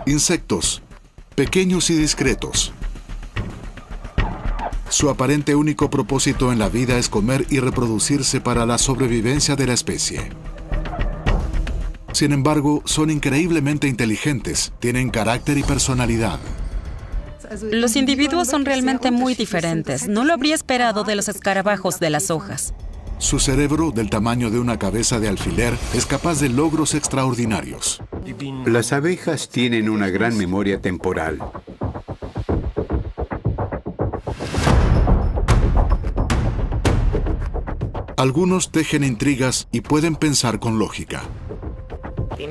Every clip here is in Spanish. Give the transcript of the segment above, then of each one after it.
Insectos, pequeños y discretos. Su aparente único propósito en la vida es comer y reproducirse para la sobrevivencia de la especie. Sin embargo, son increíblemente inteligentes, tienen carácter y personalidad. Los individuos son realmente muy diferentes. No lo habría esperado de los escarabajos de las hojas. Su cerebro, del tamaño de una cabeza de alfiler, es capaz de logros extraordinarios. Las abejas tienen una gran memoria temporal. Algunos tejen intrigas y pueden pensar con lógica.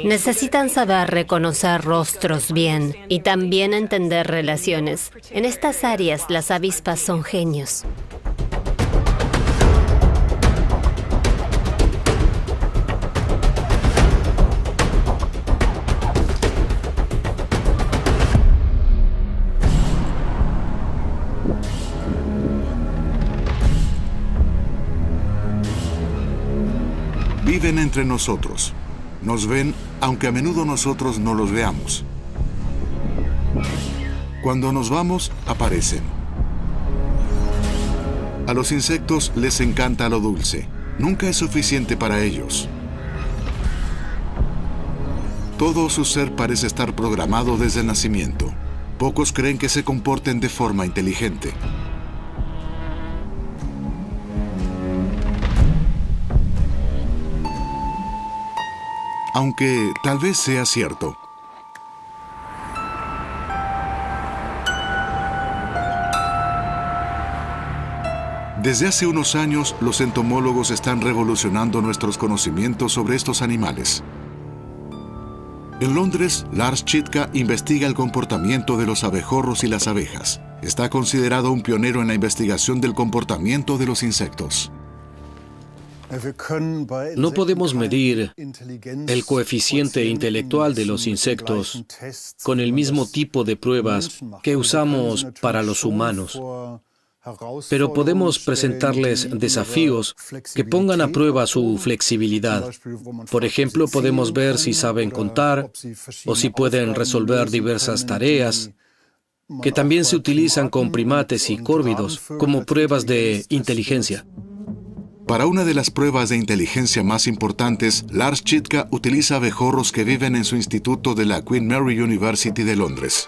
Necesitan saber reconocer rostros bien y también entender relaciones. En estas áreas, las avispas son genios. Viven entre nosotros. Nos ven, aunque a menudo nosotros no los veamos. Cuando nos vamos, aparecen. A los insectos les encanta lo dulce. Nunca es suficiente para ellos. Todo su ser parece estar programado desde el nacimiento. Pocos creen que se comporten de forma inteligente. Aunque tal vez sea cierto. Desde hace unos años, los entomólogos están revolucionando nuestros conocimientos sobre estos animales. En Londres, Lars Chitka investiga el comportamiento de los abejorros y las abejas. Está considerado un pionero en la investigación del comportamiento de los insectos. No podemos medir el coeficiente intelectual de los insectos con el mismo tipo de pruebas que usamos para los humanos, pero podemos presentarles desafíos que pongan a prueba su flexibilidad. Por ejemplo, podemos ver si saben contar o si pueden resolver diversas tareas, que también se utilizan con primates y córvidos como pruebas de inteligencia. Para una de las pruebas de inteligencia más importantes, Lars Chitka utiliza abejorros que viven en su instituto de la Queen Mary University de Londres.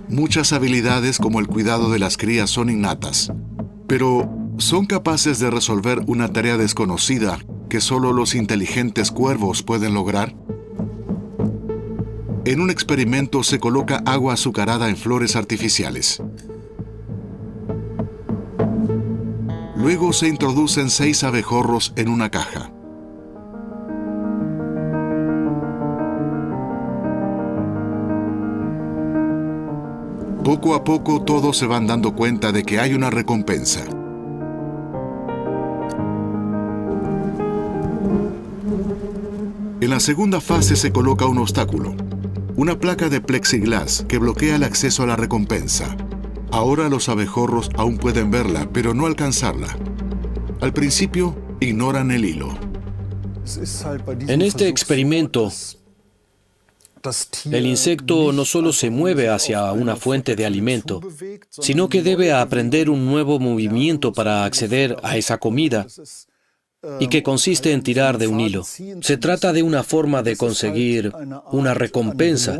Muchas habilidades como el cuidado de las crías son innatas, pero son capaces de resolver una tarea desconocida que solo los inteligentes cuervos pueden lograr. En un experimento se coloca agua azucarada en flores artificiales. Luego se introducen 6 abejorros en una caja. Poco a poco todos se van dando cuenta de que hay una recompensa. En la segunda fase se coloca un obstáculo, una placa de plexiglas que bloquea el acceso a la recompensa. Ahora los abejorros aún pueden verla, pero no alcanzarla. Al principio, ignoran el hilo. En este experimento, el insecto no solo se mueve hacia una fuente de alimento, sino que debe aprender un nuevo movimiento para acceder a esa comida, y que consiste en tirar de un hilo. Se trata de una forma de conseguir una recompensa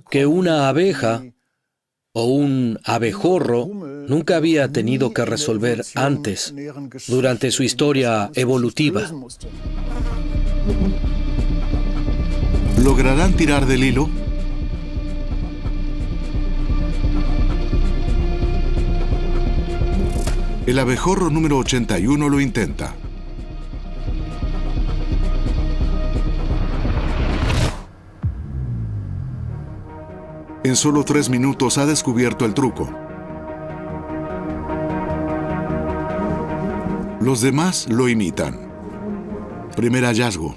que una abeja o un abejorro nunca había tenido que resolver antes durante su historia evolutiva. ¿Lograrán tirar del hilo? El abejorro número 81 lo intenta. En solo 3 minutos ha descubierto el truco. Los demás lo imitan. Primer hallazgo.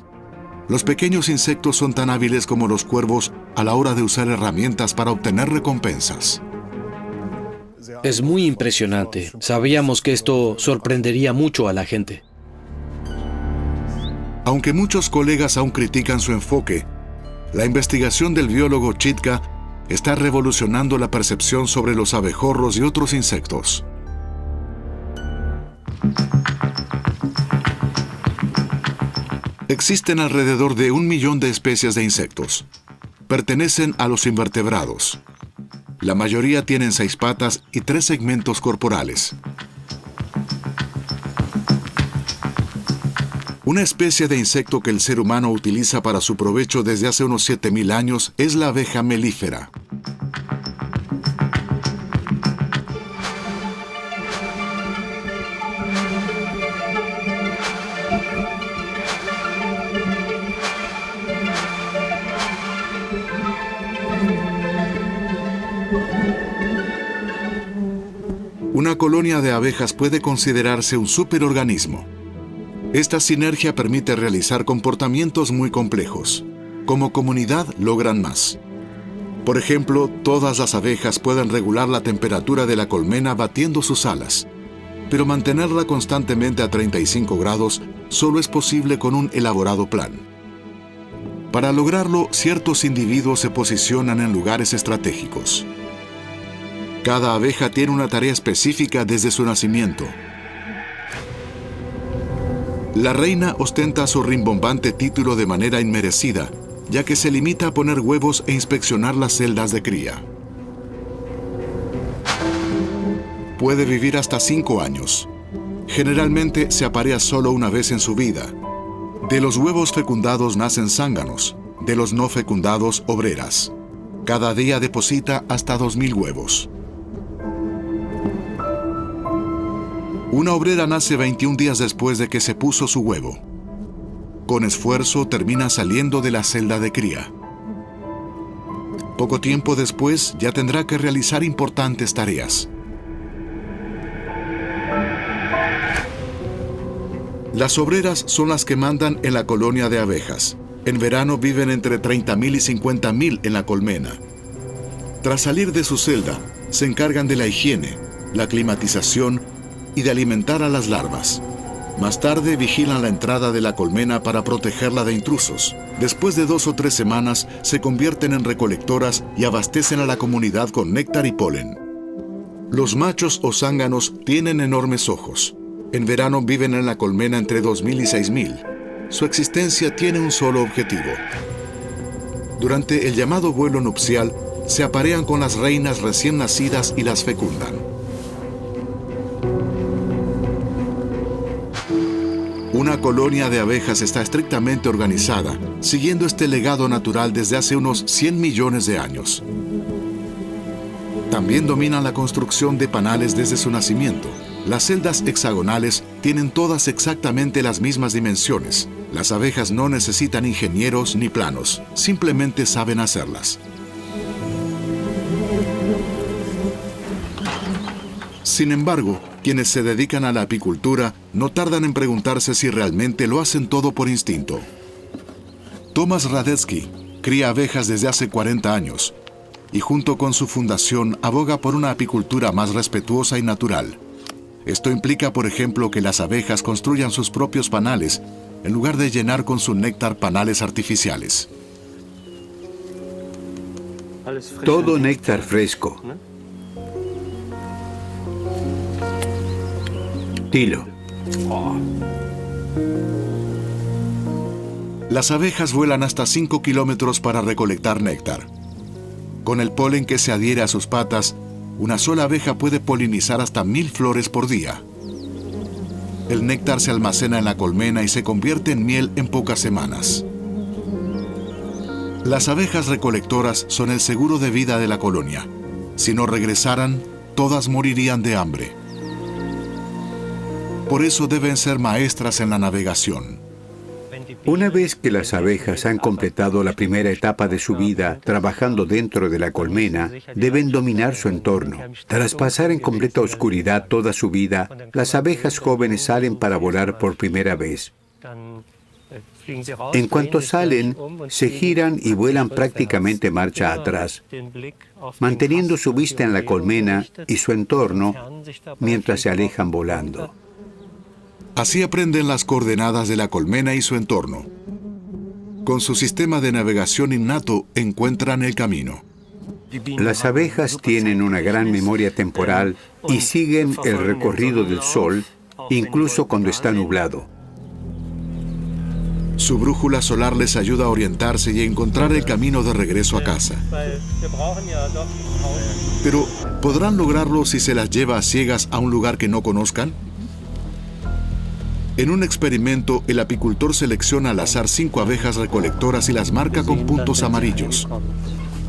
Los pequeños insectos son tan hábiles como los cuervos a la hora de usar herramientas para obtener recompensas. Es muy impresionante. Sabíamos que esto sorprendería mucho a la gente. Aunque muchos colegas aún critican su enfoque, la investigación del biólogo Chitka está revolucionando la percepción sobre los abejorros y otros insectos. Existen alrededor de 1 millón de especies de insectos. Pertenecen a los invertebrados. La mayoría tienen 6 patas y 3 segmentos corporales. Una especie de insecto que el ser humano utiliza para su provecho desde hace unos 7.000 años es la abeja melífera. Una colonia de abejas puede considerarse un superorganismo. Esta sinergia permite realizar comportamientos muy complejos. Como comunidad logran más. Por ejemplo, todas las abejas pueden regular la temperatura de la colmena batiendo sus alas, pero mantenerla constantemente a 35 grados solo es posible con un elaborado plan. Para lograrlo, ciertos individuos se posicionan en lugares estratégicos. Cada abeja tiene una tarea específica desde su nacimiento. La reina ostenta su rimbombante título de manera inmerecida, ya que se limita a poner huevos e inspeccionar las celdas de cría. Puede vivir hasta 5 años. Generalmente se aparea solo una vez en su vida. De los huevos fecundados nacen zánganos, de los no fecundados, obreras. Cada día deposita hasta 2.000 huevos. Una obrera nace 21 días después de que se puso su huevo. Con esfuerzo termina saliendo de la celda de cría. Poco tiempo después ya tendrá que realizar importantes tareas. Las obreras son las que mandan en la colonia de abejas. En verano viven entre 30.000 y 50.000 en la colmena. Tras salir de su celda, se encargan de la higiene, la climatización y de alimentar a las larvas. Más tarde vigilan la entrada de la colmena para protegerla de intrusos. Después de 2 o 3 semanas se convierten en recolectoras y abastecen a la comunidad con néctar y polen. Los machos o zánganos tienen enormes ojos. En verano viven en la colmena entre 2.000 y 6.000. Su existencia tiene un solo objetivo. Durante el llamado vuelo nupcial, se aparean con las reinas recién nacidas y las fecundan. Una colonia de abejas está estrictamente organizada, siguiendo este legado natural desde hace unos 100 millones de años. También dominan la construcción de panales desde su nacimiento. Las celdas hexagonales tienen todas exactamente las mismas dimensiones. Las abejas no necesitan ingenieros ni planos, simplemente saben hacerlas. Sin embargo, quienes se dedican a la apicultura no tardan en preguntarse si realmente lo hacen todo por instinto. Thomas Radetzky cría abejas desde hace 40 años y junto con su fundación aboga por una apicultura más respetuosa y natural. Esto implica, por ejemplo, que las abejas construyan sus propios panales en lugar de llenar con su néctar panales artificiales. Todo néctar fresco. Tilo. Las abejas vuelan hasta 5 kilómetros para recolectar néctar. Con el polen que se adhiere a sus patas, una sola abeja puede polinizar hasta 1.000 flores por día. El néctar se almacena en la colmena y se convierte en miel en pocas semanas. Las abejas recolectoras son el seguro de vida de la colonia. Si no regresaran, todas morirían de hambre. Por eso deben ser maestras en la navegación. Una vez que las abejas han completado la primera etapa de su vida trabajando dentro de la colmena, deben dominar su entorno. Tras pasar en completa oscuridad toda su vida, las abejas jóvenes salen para volar por primera vez. En cuanto salen, se giran y vuelan prácticamente marcha atrás, manteniendo su vista en la colmena y su entorno mientras se alejan volando. Así aprenden las coordenadas de la colmena y su entorno. Con su sistema de navegación innato encuentran el camino. Las abejas tienen una gran memoria temporal y siguen el recorrido del sol, incluso cuando está nublado. Su brújula solar les ayuda a orientarse y a encontrar el camino de regreso a casa. Pero, ¿podrán lograrlo si se las lleva a ciegas a un lugar que no conozcan? En un experimento, el apicultor selecciona al azar 5 abejas recolectoras y las marca con puntos amarillos.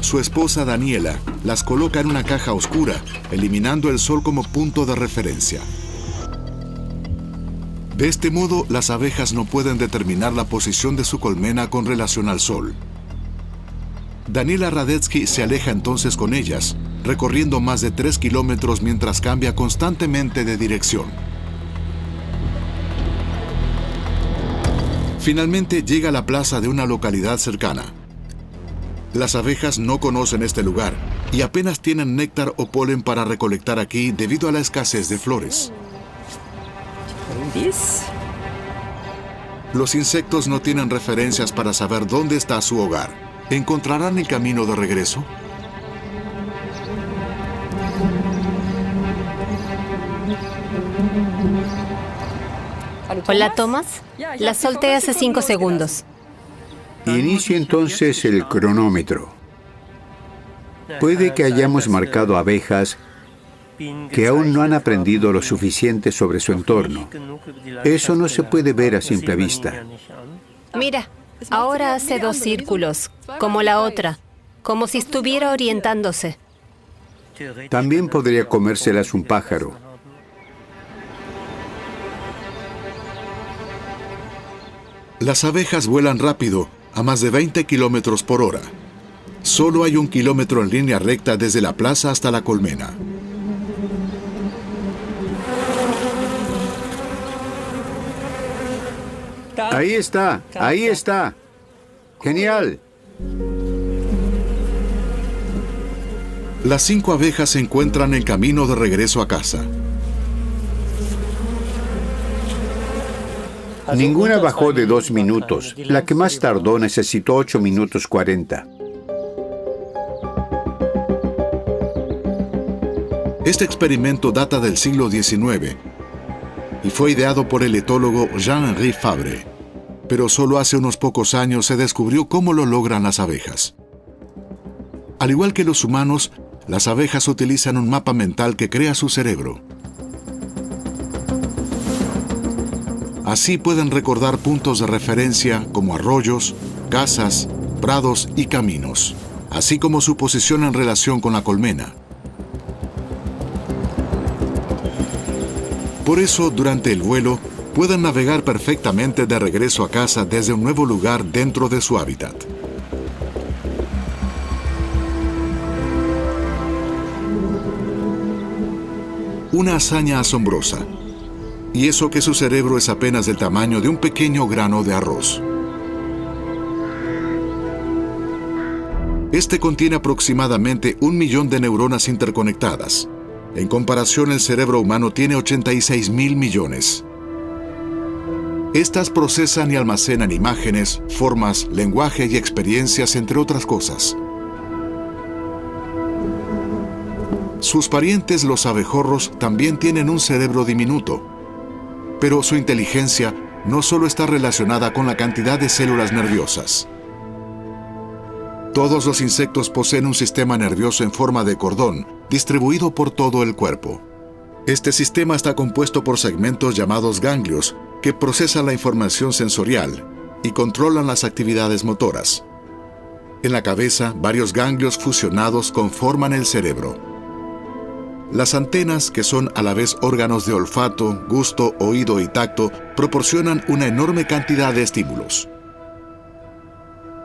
Su esposa Daniela las coloca en una caja oscura, eliminando el sol como punto de referencia. De este modo, las abejas no pueden determinar la posición de su colmena con relación al sol. Daniela Radetzky se aleja entonces con ellas, recorriendo más de 3 kilómetros mientras cambia constantemente de dirección. Finalmente llega a la plaza de una localidad cercana. Las abejas no conocen este lugar y apenas tienen néctar o polen para recolectar aquí debido a la escasez de flores. Los insectos no tienen referencias para saber dónde está su hogar. ¿Encontrarán el camino de regreso? Hola, Thomas. La solté hace 5 segundos. Inicie entonces el cronómetro. Puede que hayamos marcado abejas que aún no han aprendido lo suficiente sobre su entorno. Eso no se puede ver a simple vista. Mira, ahora hace 2 círculos, como la otra, como si estuviera orientándose. También podría comérselas un pájaro. Las abejas vuelan rápido, a más de 20 kilómetros por hora. Solo hay 1 kilómetro en línea recta desde la plaza hasta la colmena. Ahí está, ahí está. Genial. Las 5 abejas encuentran el camino de regreso a casa. Ninguna bajó de 2 minutos. La que más tardó necesitó 8 minutos 40. Este experimento data del siglo XIX y fue ideado por el etólogo Jean-Henri Fabre. Pero solo hace unos pocos años se descubrió cómo lo logran las abejas. Al igual que los humanos, las abejas utilizan un mapa mental que crea su cerebro. Así pueden recordar puntos de referencia como arroyos, casas, prados y caminos, así como su posición en relación con la colmena. Por eso, durante el vuelo, pueden navegar perfectamente de regreso a casa desde un nuevo lugar dentro de su hábitat. Una hazaña asombrosa. Y eso que su cerebro es apenas del tamaño de un pequeño grano de arroz. Este contiene aproximadamente 1 millón de neuronas interconectadas. En comparación, el cerebro humano tiene 86.000 millones. Estas procesan y almacenan imágenes, formas, lenguaje y experiencias, entre otras cosas. Sus parientes, los abejorros, también tienen un cerebro diminuto. Pero su inteligencia no solo está relacionada con la cantidad de células nerviosas. Todos los insectos poseen un sistema nervioso en forma de cordón, distribuido por todo el cuerpo. Este sistema está compuesto por segmentos llamados ganglios, que procesan la información sensorial y controlan las actividades motoras. En la cabeza, varios ganglios fusionados conforman el cerebro. Las antenas, que son a la vez órganos de olfato, gusto, oído y tacto, proporcionan una enorme cantidad de estímulos.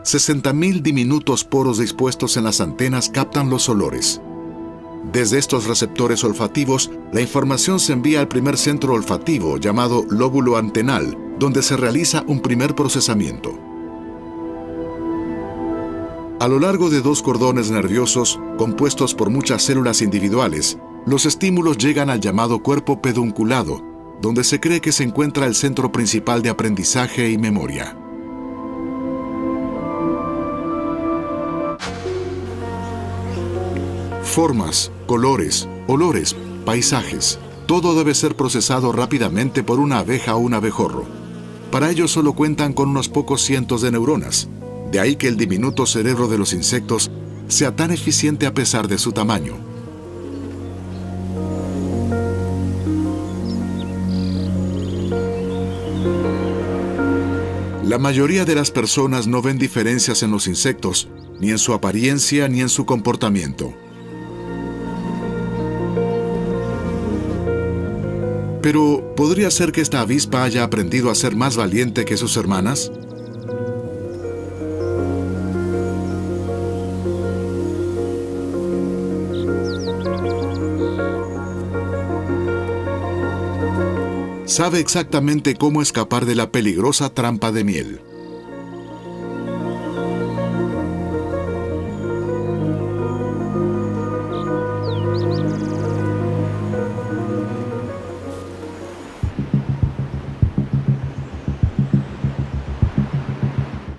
60.000 diminutos poros dispuestos en las antenas captan los olores. Desde estos receptores olfativos, la información se envía al primer centro olfativo, llamado lóbulo antenal, donde se realiza un primer procesamiento. A lo largo de 2 cordones nerviosos, compuestos por muchas células individuales, los estímulos llegan al llamado cuerpo pedunculado, donde se cree que se encuentra el centro principal de aprendizaje y memoria. Formas, colores, olores, paisajes, todo debe ser procesado rápidamente por una abeja o un abejorro. Para ello solo cuentan con unos pocos cientos de neuronas. De ahí que el diminuto cerebro de los insectos sea tan eficiente a pesar de su tamaño. La mayoría de las personas no ven diferencias en los insectos, ni en su apariencia ni en su comportamiento. Pero, ¿podría ser que esta avispa haya aprendido a ser más valiente que sus hermanas? Sabe exactamente cómo escapar de la peligrosa trampa de miel.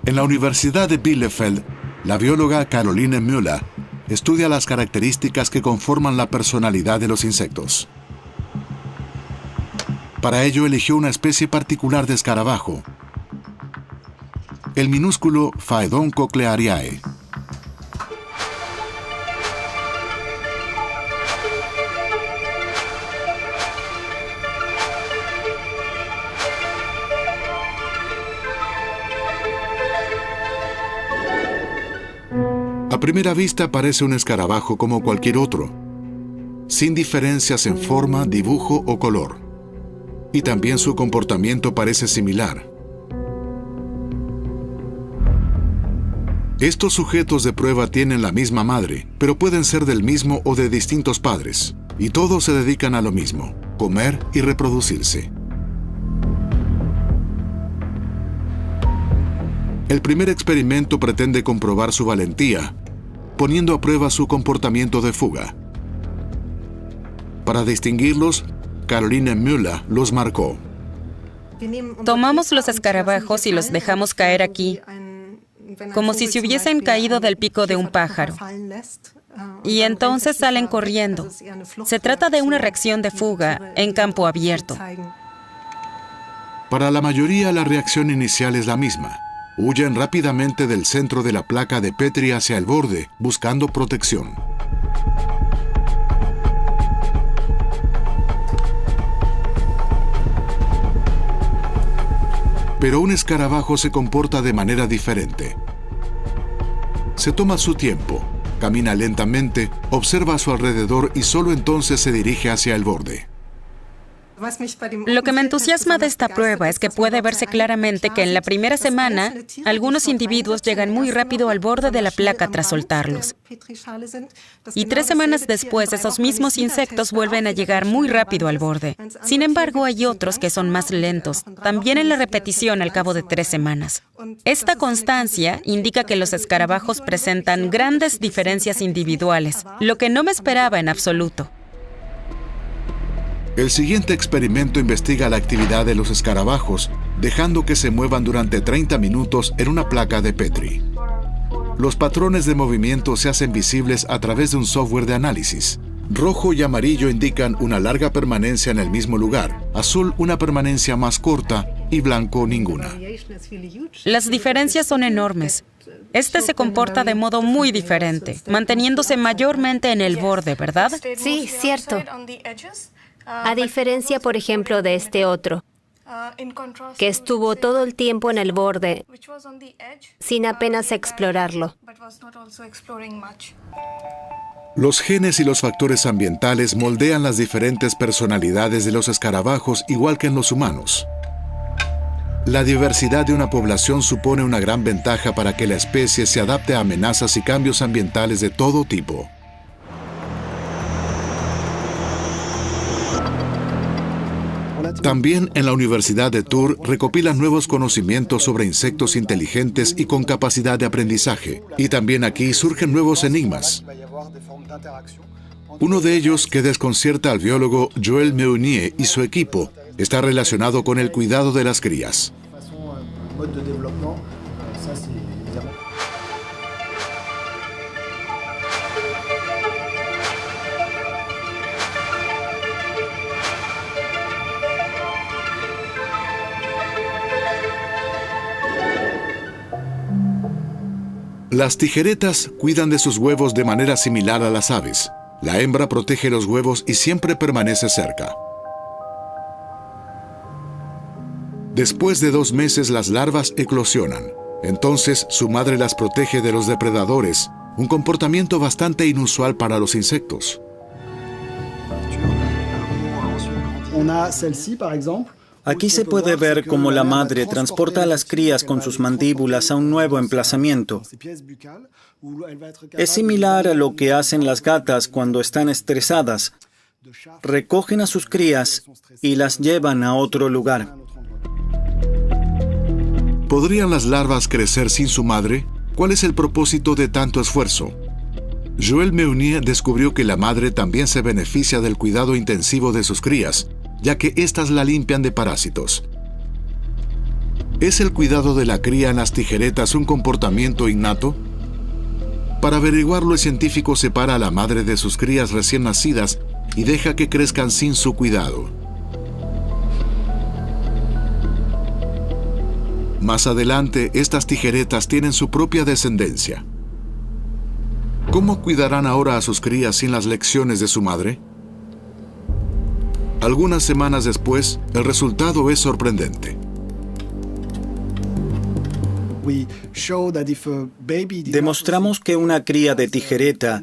En la Universidad de Bielefeld, la bióloga Caroline Müller estudia las características que conforman la personalidad de los insectos. Para ello eligió una especie particular de escarabajo, el minúsculo Phaedon cochleariae. A primera vista parece un escarabajo como cualquier otro, sin diferencias en forma, dibujo o color. Y también su comportamiento parece similar. Estos sujetos de prueba tienen la misma madre, pero pueden ser del mismo o de distintos padres, y todos se dedican a lo mismo: comer y reproducirse. El primer experimento pretende comprobar su valentía, poniendo a prueba su comportamiento de fuga. Para distinguirlos, Caroline Müller los marcó. Tomamos los escarabajos y los dejamos caer aquí, como si se hubiesen caído del pico de un pájaro. Y entonces salen corriendo. Se trata de una reacción de fuga en campo abierto. Para la mayoría, la reacción inicial es la misma. Huyen rápidamente del centro de la placa de Petri hacia el borde, buscando protección. Pero un escarabajo se comporta de manera diferente. Se toma su tiempo, camina lentamente, observa a su alrededor y solo entonces se dirige hacia el borde. Lo que me entusiasma de esta prueba es que puede verse claramente que en la primera semana, algunos individuos llegan muy rápido al borde de la placa tras soltarlos. Y 3 semanas después, esos mismos insectos vuelven a llegar muy rápido al borde. Sin embargo, hay otros que son más lentos, también en la repetición al cabo de 3 semanas. Esta constancia indica que los escarabajos presentan grandes diferencias individuales, lo que no me esperaba en absoluto. El siguiente experimento investiga la actividad de los escarabajos, dejando que se muevan durante 30 minutos en una placa de Petri. Los patrones de movimiento se hacen visibles a través de un software de análisis. Rojo y amarillo indican una larga permanencia en el mismo lugar, azul una permanencia más corta y blanco ninguna. Las diferencias son enormes. Este se comporta de modo muy diferente, manteniéndose mayormente en el borde, ¿verdad? Sí, cierto. A diferencia, por ejemplo, de este otro, que estuvo todo el tiempo en el borde, sin apenas explorarlo. Los genes y los factores ambientales moldean las diferentes personalidades de los escarabajos, igual que en los humanos. La diversidad de una población supone una gran ventaja para que la especie se adapte a amenazas y cambios ambientales de todo tipo. También en la Universidad de Tours recopilan nuevos conocimientos sobre insectos inteligentes y con capacidad de aprendizaje. Y también aquí surgen nuevos enigmas. Uno de ellos, que desconcierta al biólogo Joël Meunier y su equipo, está relacionado con el cuidado de las crías. Las tijeretas cuidan de sus huevos de manera similar a las aves. La hembra protege los huevos y siempre permanece cerca. Después de 2 meses, las larvas eclosionan. Entonces, su madre las protege de los depredadores, un comportamiento bastante inusual para los insectos. Aquí se puede ver cómo la madre transporta a las crías con sus mandíbulas a un nuevo emplazamiento. Es similar a lo que hacen las gatas cuando están estresadas. Recogen a sus crías y las llevan a otro lugar. ¿Podrían las larvas crecer sin su madre? ¿Cuál es el propósito de tanto esfuerzo? Joël Meunier descubrió que la madre también se beneficia del cuidado intensivo de sus crías, ya que éstas la limpian de parásitos. ¿Es el cuidado de la cría en las tijeretas un comportamiento innato? Para averiguarlo, el científico separa a la madre de sus crías recién nacidas y deja que crezcan sin su cuidado. Más adelante, estas tijeretas tienen su propia descendencia. ¿Cómo cuidarán ahora a sus crías sin las lecciones de su madre? Algunas semanas después, el resultado es sorprendente. Demostramos que una cría de tijereta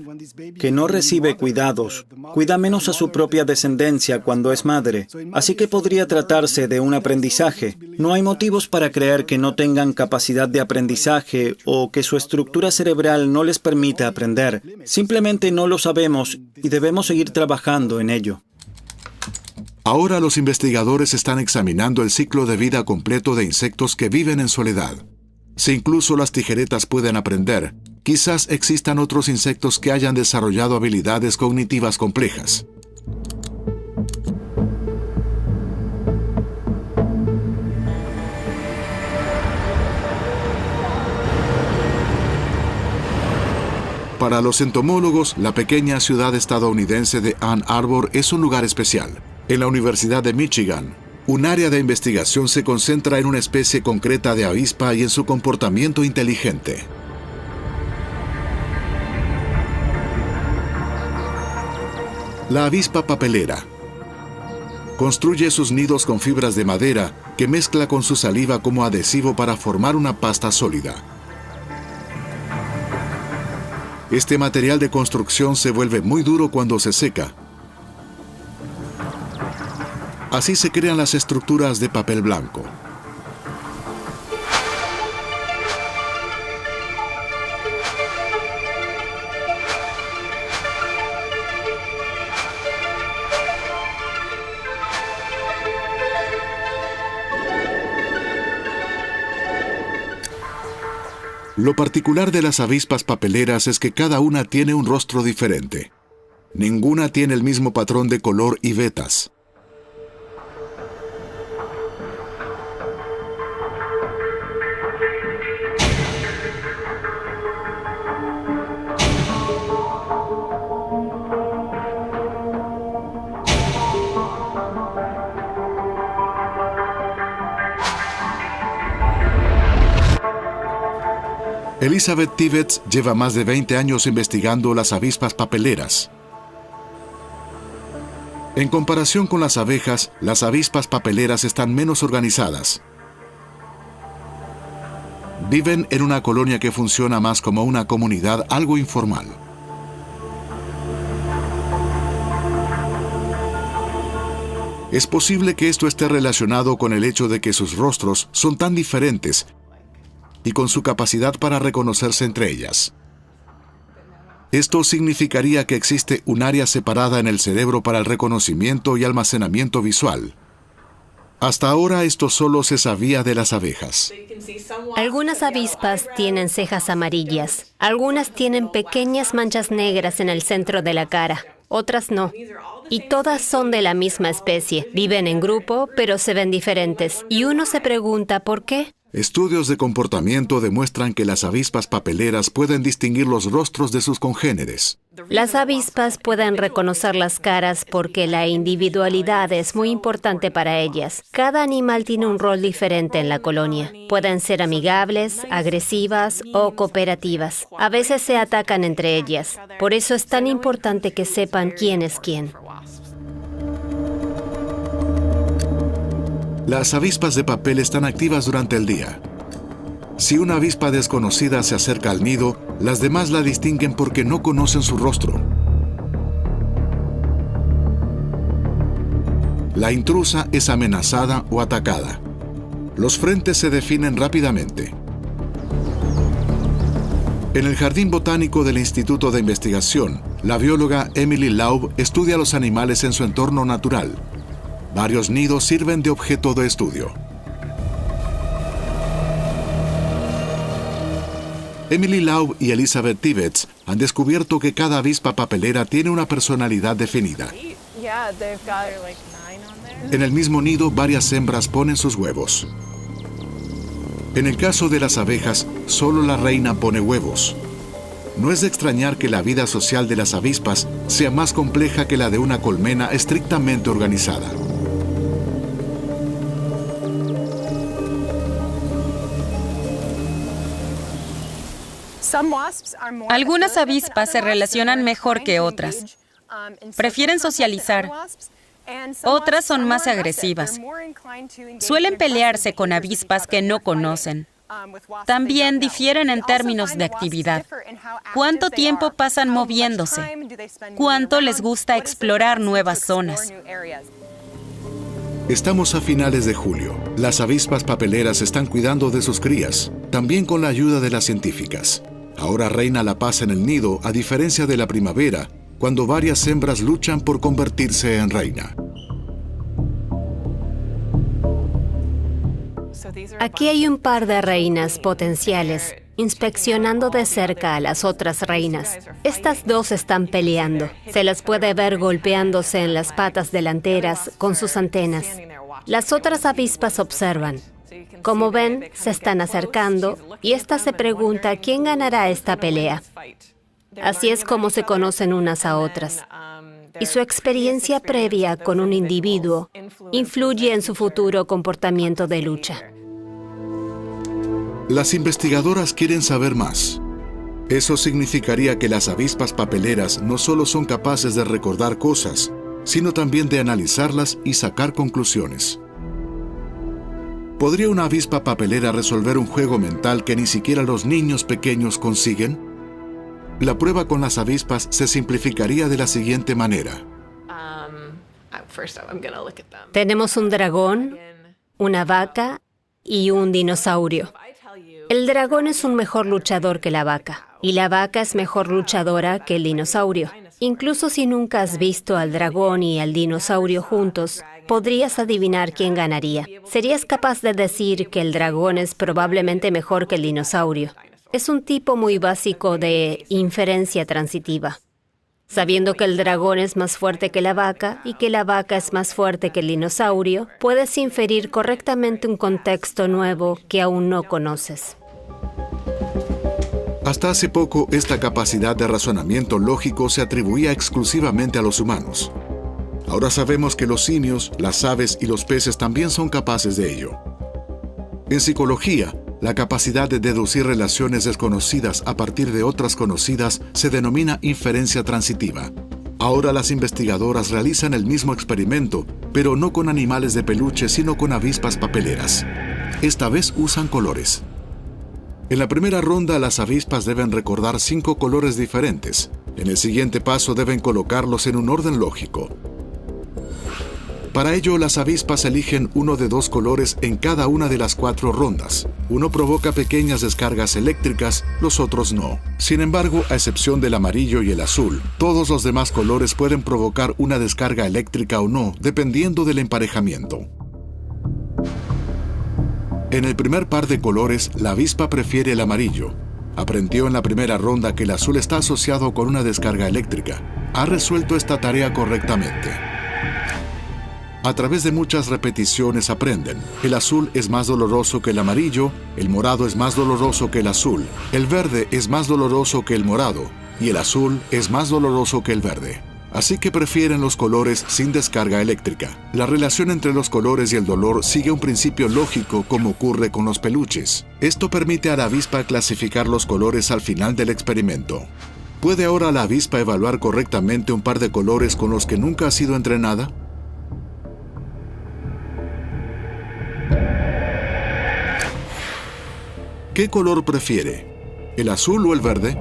que no recibe cuidados cuida menos a su propia descendencia cuando es madre, así que podría tratarse de un aprendizaje. No hay motivos para creer que no tengan capacidad de aprendizaje o que su estructura cerebral no les permita aprender. Simplemente no lo sabemos y debemos seguir trabajando en ello. Ahora los investigadores están examinando el ciclo de vida completo de insectos que viven en soledad. Si incluso las tijeretas pueden aprender, quizás existan otros insectos que hayan desarrollado habilidades cognitivas complejas. Para los entomólogos, la pequeña ciudad estadounidense de Ann Arbor es un lugar especial. En la Universidad de Michigan, un área de investigación se concentra en una especie concreta de avispa y en su comportamiento inteligente. La avispa papelera construye sus nidos con fibras de madera que mezcla con su saliva como adhesivo para formar una pasta sólida. Este material de construcción se vuelve muy duro cuando se seca. Así se crean las estructuras de papel blanco. Lo particular de las avispas papeleras es que cada una tiene un rostro diferente. Ninguna tiene el mismo patrón de color y vetas. Elizabeth Tibbets lleva más de 20 años investigando las avispas papeleras. En comparación con las abejas, las avispas papeleras están menos organizadas. Viven en una colonia que funciona más como una comunidad algo informal. Es posible que esto esté relacionado con el hecho de que sus rostros son tan diferentes y con su capacidad para reconocerse entre ellas. Esto significaría que existe un área separada en el cerebro para el reconocimiento y almacenamiento visual. Hasta ahora esto solo se sabía de las abejas. Algunas avispas tienen cejas amarillas. Algunas tienen pequeñas manchas negras en el centro de la cara. Otras no. Y todas son de la misma especie. Viven en grupo, pero se ven diferentes. Y uno se pregunta ¿por qué? Estudios de comportamiento demuestran que las avispas papeleras pueden distinguir los rostros de sus congéneres. Las avispas pueden reconocer las caras porque la individualidad es muy importante para ellas. Cada animal tiene un rol diferente en la colonia. Pueden ser amigables, agresivas o cooperativas. A veces se atacan entre ellas. Por eso es tan importante que sepan quién es quién. Las avispas de papel están activas durante el día. Si una avispa desconocida se acerca al nido, las demás la distinguen porque no conocen su rostro. La intrusa es amenazada o atacada. Los frentes se definen rápidamente. En el Jardín Botánico del Instituto de Investigación, la bióloga Emily Laub estudia los animales en su entorno natural. Varios nidos sirven de objeto de estudio. Emily Laub y Elizabeth Tibbets han descubierto que cada avispa papelera tiene una personalidad definida. En el mismo nido, varias hembras ponen sus huevos. En el caso de las abejas, solo la reina pone huevos. No es de extrañar que la vida social de las avispas sea más compleja que la de una colmena estrictamente organizada. Algunas avispas se relacionan mejor que otras. Prefieren socializar. Otras son más agresivas. Suelen pelearse con avispas que no conocen. También difieren en términos de actividad. ¿Cuánto tiempo pasan moviéndose? ¿Cuánto les gusta explorar nuevas zonas? Estamos a finales de julio. Las avispas papeleras están cuidando de sus crías, también con la ayuda de las científicas. Ahora reina la paz en el nido, a diferencia de la primavera, cuando varias hembras luchan por convertirse en reina. Aquí hay un par de reinas potenciales, inspeccionando de cerca a las otras reinas. Estas dos están peleando. Se las puede ver golpeándose en las patas delanteras con sus antenas. Las otras avispas observan. Como ven, se están acercando y esta se pregunta quién ganará esta pelea. Así es como se conocen unas a otras. Y su experiencia previa con un individuo influye en su futuro comportamiento de lucha. Las investigadoras quieren saber más. Eso significaría que las avispas papeleras no solo son capaces de recordar cosas, sino también de analizarlas y sacar conclusiones. ¿Podría una avispa papelera resolver un juego mental que ni siquiera los niños pequeños consiguen? La prueba con las avispas se simplificaría de la siguiente manera. Tenemos un dragón, una vaca y un dinosaurio. El dragón es un mejor luchador que la vaca, y la vaca es mejor luchadora que el dinosaurio. Incluso si nunca has visto al dragón y al dinosaurio juntos, podrías adivinar quién ganaría. Serías capaz de decir que el dragón es probablemente mejor que el dinosaurio. Es un tipo muy básico de inferencia transitiva. Sabiendo que el dragón es más fuerte que la vaca y que la vaca es más fuerte que el dinosaurio, puedes inferir correctamente un contexto nuevo que aún no conoces. Hasta hace poco, esta capacidad de razonamiento lógico se atribuía exclusivamente a los humanos. Ahora sabemos que los simios, las aves y los peces también son capaces de ello. En psicología, la capacidad de deducir relaciones desconocidas a partir de otras conocidas se denomina inferencia transitiva. Ahora las investigadoras realizan el mismo experimento, pero no con animales de peluche, sino con avispas papeleras. Esta vez usan colores. En la primera ronda, las avispas deben recordar 5 colores diferentes. En el siguiente paso deben colocarlos en un orden lógico. Para ello, las avispas eligen uno de 2 colores en cada una de las 4 rondas. Uno provoca pequeñas descargas eléctricas, los otros no. Sin embargo, a excepción del amarillo y el azul, todos los demás colores pueden provocar una descarga eléctrica o no, dependiendo del emparejamiento. En el primer par de colores, la avispa prefiere el amarillo. Aprendió en la primera ronda que el azul está asociado con una descarga eléctrica. Ha resuelto esta tarea correctamente. A través de muchas repeticiones aprenden. El azul es más doloroso que el amarillo, el morado es más doloroso que el azul, el verde es más doloroso que el morado y el azul es más doloroso que el verde. Así que prefieren los colores sin descarga eléctrica. La relación entre los colores y el dolor sigue un principio lógico como ocurre con los peluches. Esto permite a la avispa clasificar los colores al final del experimento. ¿Puede ahora la avispa evaluar correctamente un par de colores con los que nunca ha sido entrenada? ¿Qué color prefiere? ¿El azul o el verde?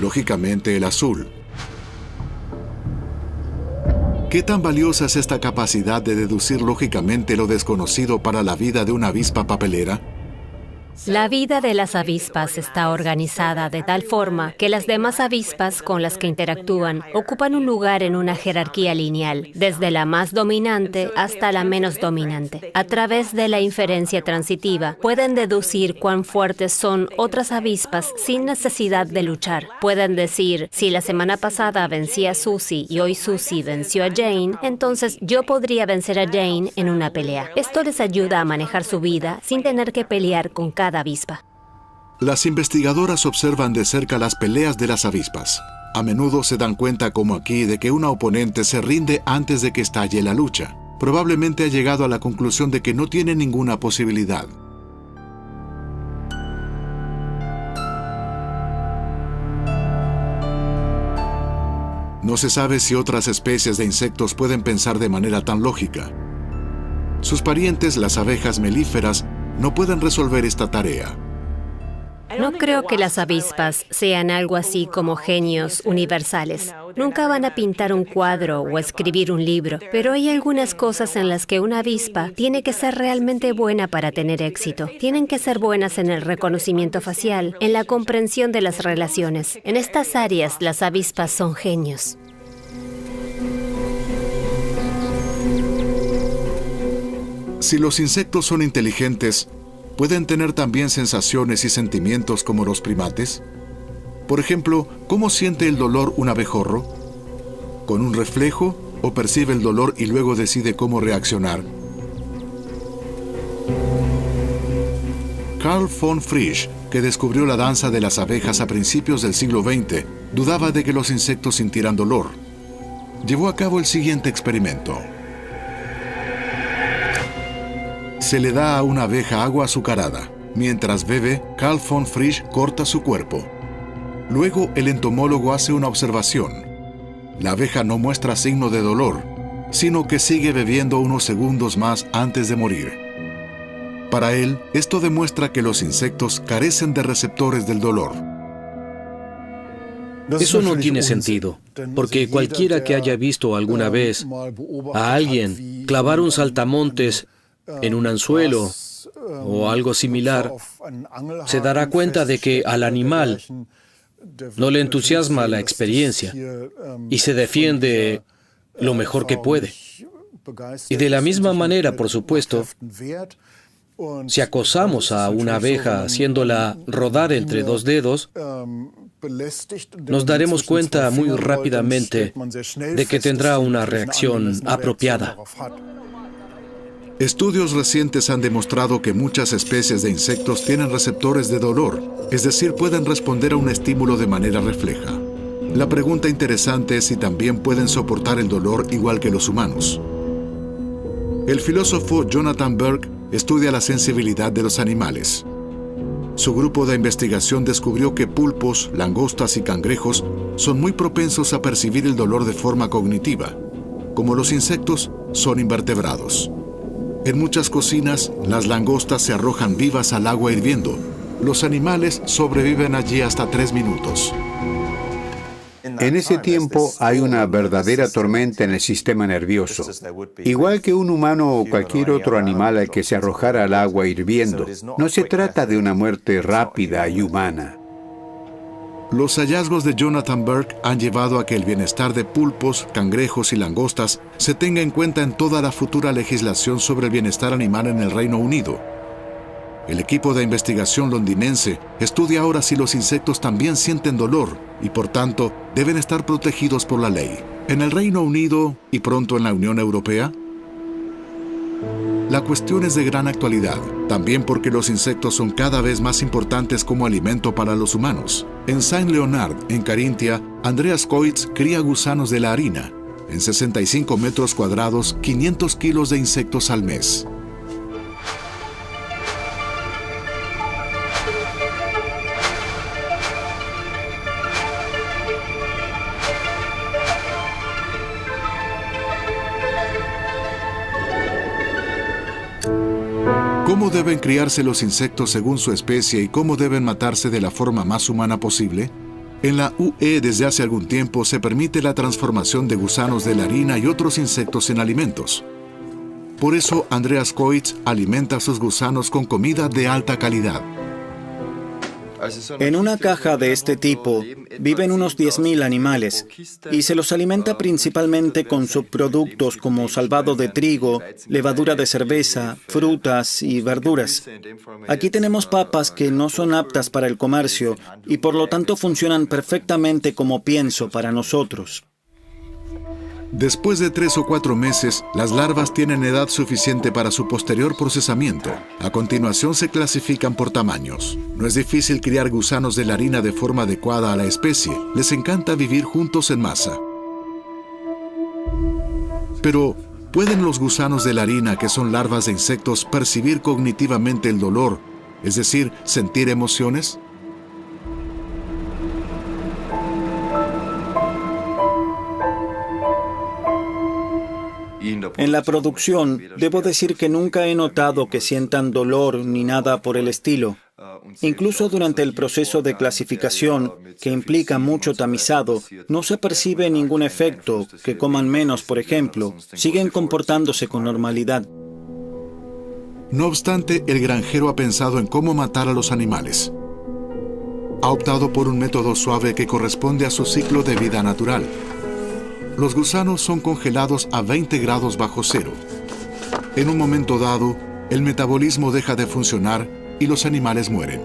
Lógicamente el azul. ¿Qué tan valiosa es esta capacidad de deducir lógicamente lo desconocido para la vida de una avispa papelera? La vida de las avispas está organizada de tal forma que las demás avispas con las que interactúan ocupan un lugar en una jerarquía lineal, desde la más dominante hasta la menos dominante. A través de la inferencia transitiva, pueden deducir cuán fuertes son otras avispas sin necesidad de luchar. Pueden decir, si la semana pasada vencí a Susie y hoy Susie venció a Jane, entonces yo podría vencer a Jane en una pelea. Esto les ayuda a manejar su vida sin tener que pelear con cada avispa. Las investigadoras observan de cerca las peleas de las avispas. A menudo se dan cuenta, como aquí, de que una oponente se rinde antes de que estalle la lucha. Probablemente ha llegado a la conclusión de que no tiene ninguna posibilidad. No se sabe si otras especies de insectos pueden pensar de manera tan lógica. Sus parientes, las abejas melíferas, no pueden resolver esta tarea. No creo que las avispas sean algo así como genios universales. Nunca van a pintar un cuadro o escribir un libro, pero hay algunas cosas en las que una avispa tiene que ser realmente buena para tener éxito. Tienen que ser buenas en el reconocimiento facial, en la comprensión de las relaciones. En estas áreas, las avispas son genios. Si los insectos son inteligentes, ¿pueden tener también sensaciones y sentimientos como los primates? Por ejemplo, ¿cómo siente el dolor un abejorro? ¿Con un reflejo o percibe el dolor y luego decide cómo reaccionar? Carl von Frisch, que descubrió la danza de las abejas a principios del siglo XX, dudaba de que los insectos sintieran dolor. Llevó a cabo el siguiente experimento. Se le da a una abeja agua azucarada. Mientras bebe, Carl von Frisch corta su cuerpo. Luego, el entomólogo hace una observación. La abeja no muestra signo de dolor, sino que sigue bebiendo unos segundos más antes de morir. Para él, esto demuestra que los insectos carecen de receptores del dolor. Eso no tiene sentido, porque cualquiera que haya visto alguna vez a alguien clavar un saltamontes en un anzuelo o algo similar, se dará cuenta de que al animal no le entusiasma la experiencia y se defiende lo mejor que puede. Y de la misma manera, por supuesto, si acosamos a una abeja haciéndola rodar entre dos dedos, nos daremos cuenta muy rápidamente de que tendrá una reacción apropiada. Estudios recientes han demostrado que muchas especies de insectos tienen receptores de dolor, es decir, pueden responder a un estímulo de manera refleja. La pregunta interesante es si también pueden soportar el dolor igual que los humanos. El filósofo Jonathan Berg estudia la sensibilidad de los animales. Su grupo de investigación descubrió que pulpos, langostas y cangrejos son muy propensos a percibir el dolor de forma cognitiva. Como los insectos, son invertebrados. En muchas cocinas, las langostas se arrojan vivas al agua hirviendo. Los animales sobreviven allí hasta 3 minutos. En ese tiempo hay una verdadera tormenta en el sistema nervioso. Igual que un humano o cualquier otro animal al que se arrojara al agua hirviendo, no se trata de una muerte rápida y humana. Los hallazgos de Jonathan Berg han llevado a que el bienestar de pulpos, cangrejos y langostas se tenga en cuenta en toda la futura legislación sobre el bienestar animal en el Reino Unido. El equipo de investigación londinense estudia ahora si los insectos también sienten dolor y por tanto deben estar protegidos por la ley. En el Reino Unido y pronto en la Unión Europea, la cuestión es de gran actualidad, también porque los insectos son cada vez más importantes como alimento para los humanos. En Saint-Léonard, en Carintia, Andreas Coitz cría gusanos de la harina. En 65 metros cuadrados, 500 kilos de insectos al mes. ¿Cómo deben criarse los insectos según su especie y cómo deben matarse de la forma más humana posible? En la UE desde hace algún tiempo se permite la transformación de gusanos de la harina y otros insectos en alimentos. Por eso Andreas Coitz alimenta a sus gusanos con comida de alta calidad. En una caja de este tipo viven unos 10.000 animales y se los alimenta principalmente con subproductos como salvado de trigo, levadura de cerveza, frutas y verduras. Aquí tenemos papas que no son aptas para el comercio y por lo tanto funcionan perfectamente como pienso para nosotros. Después de 3 o 4 meses, las larvas tienen edad suficiente para su posterior procesamiento. A continuación se clasifican por tamaños. No es difícil criar gusanos de la harina de forma adecuada a la especie. Les encanta vivir juntos en masa. Pero, ¿pueden los gusanos de la harina, que son larvas de insectos, percibir cognitivamente el dolor, es decir, sentir emociones? En la producción, debo decir que nunca he notado que sientan dolor ni nada por el estilo. Incluso durante el proceso de clasificación, que implica mucho tamizado, no se percibe ningún efecto, que coman menos, por ejemplo. Siguen comportándose con normalidad. No obstante, el granjero ha pensado en cómo matar a los animales. Ha optado por un método suave que corresponde a su ciclo de vida natural. Los gusanos son congelados a 20 grados bajo cero. En un momento dado, el metabolismo deja de funcionar y los animales mueren.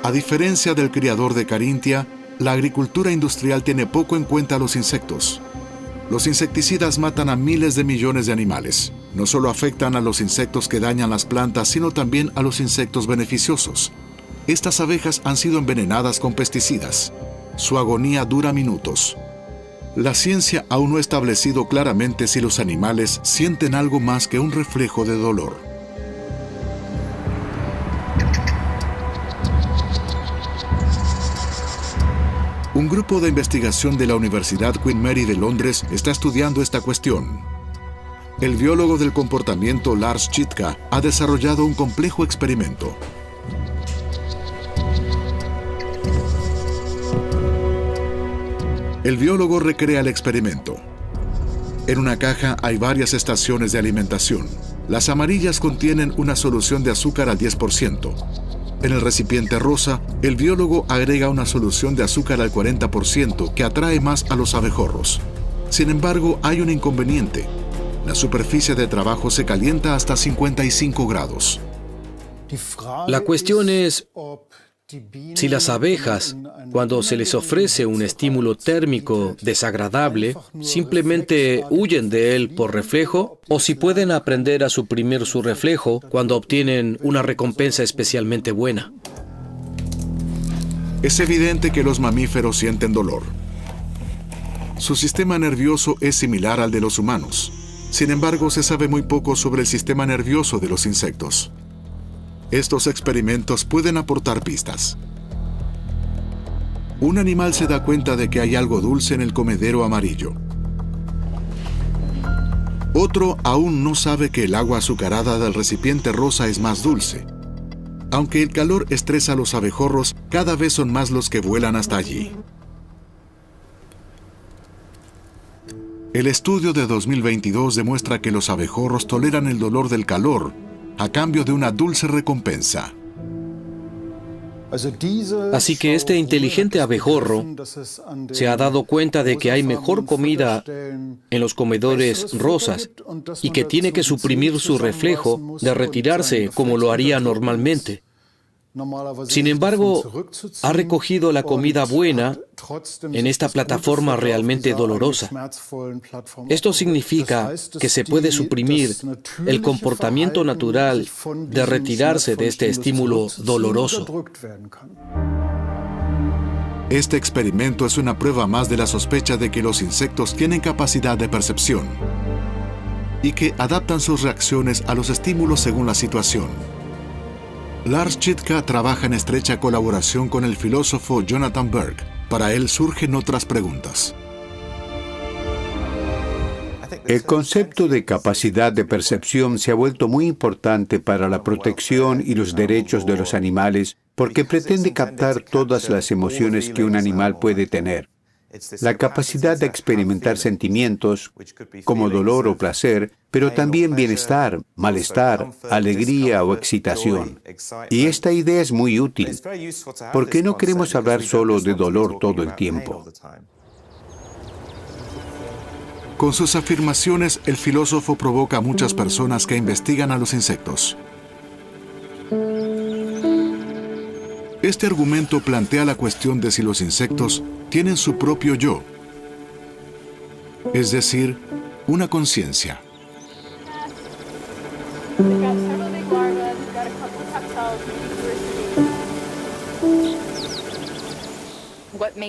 A diferencia del criador de Carintia, la agricultura industrial tiene poco en cuenta a los insectos. Los insecticidas matan a miles de millones de animales. No solo afectan a los insectos que dañan las plantas, sino también a los insectos beneficiosos. Estas abejas han sido envenenadas con pesticidas. Su agonía dura minutos. La ciencia aún no ha establecido claramente si los animales sienten algo más que un reflejo de dolor. Un grupo de investigación de la Universidad Queen Mary de Londres está estudiando esta cuestión. El biólogo del comportamiento Lars Chitka ha desarrollado un complejo experimento. El biólogo recrea el experimento. En una caja hay varias estaciones de alimentación. Las amarillas contienen una solución de azúcar al 10%. En el recipiente rosa, el biólogo agrega una solución de azúcar al 40% que atrae más a los abejorros. Sin embargo, hay un inconveniente. La superficie de trabajo se calienta hasta 55 grados. La cuestión es si las abejas, cuando se les ofrece un estímulo térmico desagradable, simplemente huyen de él por reflejo, o si pueden aprender a suprimir su reflejo cuando obtienen una recompensa especialmente buena. Es evidente que los mamíferos sienten dolor. Su sistema nervioso es similar al de los humanos. Sin embargo, se sabe muy poco sobre el sistema nervioso de los insectos. Estos experimentos pueden aportar pistas. Un animal se da cuenta de que hay algo dulce en el comedero amarillo. Otro aún no sabe que el agua azucarada del recipiente rosa es más dulce. Aunque el calor estresa a los abejorros, cada vez son más los que vuelan hasta allí. El estudio de 2022 demuestra que los abejorros toleran el dolor del calor a cambio de una dulce recompensa. Así que este inteligente abejorro se ha dado cuenta de que hay mejor comida en los comedores rosas y que tiene que suprimir su reflejo de retirarse como lo haría normalmente. Sin embargo, ha recogido la comida buena en esta plataforma realmente dolorosa. Esto significa que se puede suprimir el comportamiento natural de retirarse de este estímulo doloroso. Este experimento es una prueba más de la sospecha de que los insectos tienen capacidad de percepción y que adaptan sus reacciones a los estímulos según la situación. Lars Chitka trabaja en estrecha colaboración con el filósofo Jonathan Berg. Para él surgen otras preguntas. El concepto de capacidad de percepción se ha vuelto muy importante para la protección y los derechos de los animales porque pretende captar todas las emociones que un animal puede tener. La capacidad de experimentar sentimientos como dolor o placer, pero también bienestar, malestar, alegría o excitación. Y esta idea es muy útil, porque no queremos hablar solo de dolor todo el tiempo. Con sus afirmaciones, el filósofo provoca a muchas personas que investigan a los insectos. Este argumento plantea la cuestión de si los insectos tienen su propio yo, es decir, una conciencia.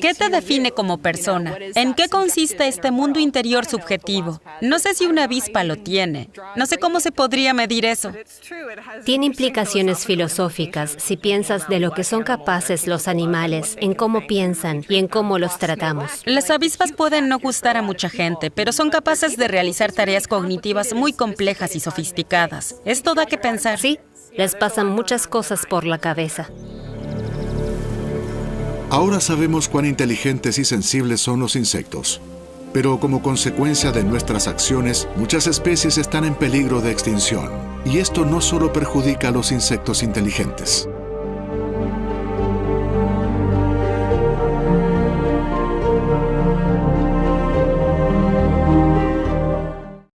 ¿Qué te define como persona? ¿En qué consiste este mundo interior subjetivo? No sé si una avispa lo tiene. No sé cómo se podría medir eso. Tiene implicaciones filosóficas si piensas de lo que son capaces los animales, en cómo piensan y en cómo los tratamos. Las avispas pueden no gustar a mucha gente, pero son capaces de realizar tareas cognitivas muy complejas y sofisticadas. Esto da que pensar. Sí, les pasan muchas cosas por la cabeza. Ahora sabemos cuán inteligentes y sensibles son los insectos. Pero como consecuencia de nuestras acciones, muchas especies están en peligro de extinción. Y esto no solo perjudica a los insectos inteligentes.